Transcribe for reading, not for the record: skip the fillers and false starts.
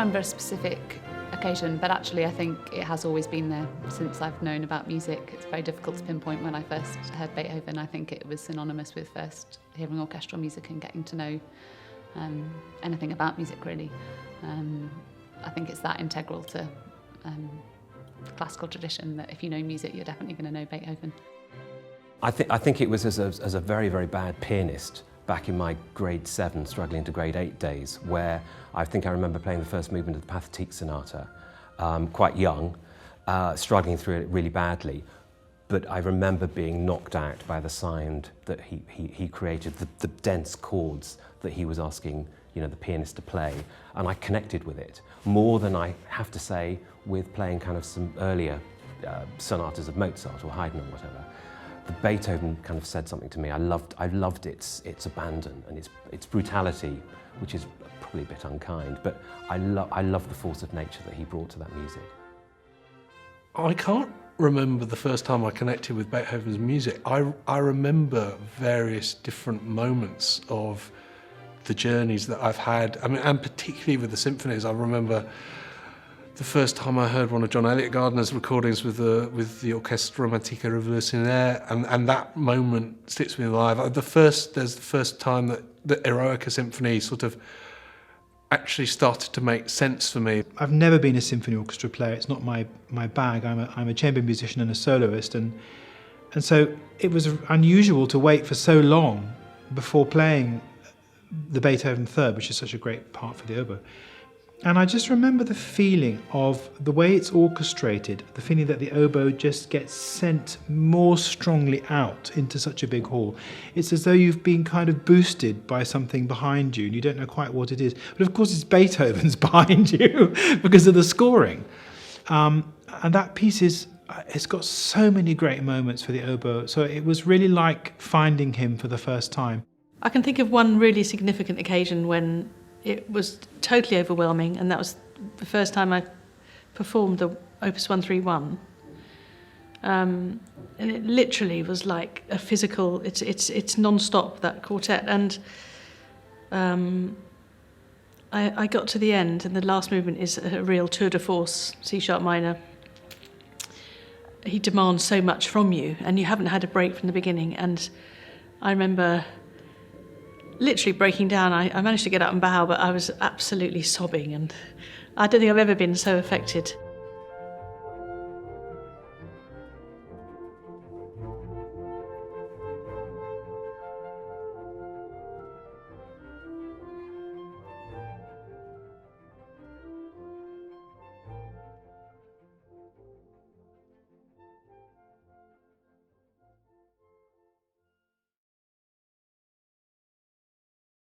remember a specific occasion, but actually I think it has always been there since I've known about music. It's very difficult to pinpoint when I first heard Beethoven. I think it was synonymous with first hearing orchestral music and getting to know anything about music, really. I think it's that integral to the classical tradition that if you know music, you're definitely going to know Beethoven. I think it was as a very, very bad pianist back in my grade 7, struggling to grade 8 days, where I think I remember playing the first movement of the Pathetique Sonata, quite young, struggling through it really badly. But I remember being knocked out by the sound that he created, the dense chords that he was asking, the pianist to play, and I connected with it more than I have to say with playing kind of some earlier sonatas of Mozart or Haydn or whatever. The Beethoven kind of said something to me. I loved its abandon and its brutality, which is probably a bit unkind, but I love the force of nature that he brought to that music. I can't remember the first time I connected with Beethoven's music. I remember various different moments of the journeys that I've had. I mean, and particularly with the symphonies, I remember the first time I heard one of John Eliot Gardner's recordings with the Orchestre Romantique Révolutionnaire, and that moment sticks with me alive. There's the first time that the Eroica Symphony sort of actually started to make sense for me. I've never been a symphony orchestra player. It's not my bag. I'm a chamber musician and a soloist, and so it was unusual to wait for so long before playing the Beethoven Third, which is such a great part for the oboe. And I just remember the feeling of the way it's orchestrated, the feeling that the oboe just gets sent more strongly out into such a big hall. It's as though you've been kind of boosted by something behind you and you don't know quite what it is. But of course it's Beethoven's behind you because of the scoring. And that piece it's got so many great moments for the oboe. So it was really like finding him for the first time. I can think of one really significant occasion when it was totally overwhelming, and that was the first time I performed the Opus 131. And it literally was like a physical, it's non-stop, that quartet. And I got to the end, and the last movement is a real tour de force, C-sharp minor. He demands so much from you, and you haven't had a break from the beginning. And I remember literally breaking down. I managed to get up and bow, but I was absolutely sobbing, and I don't think I've ever been so affected.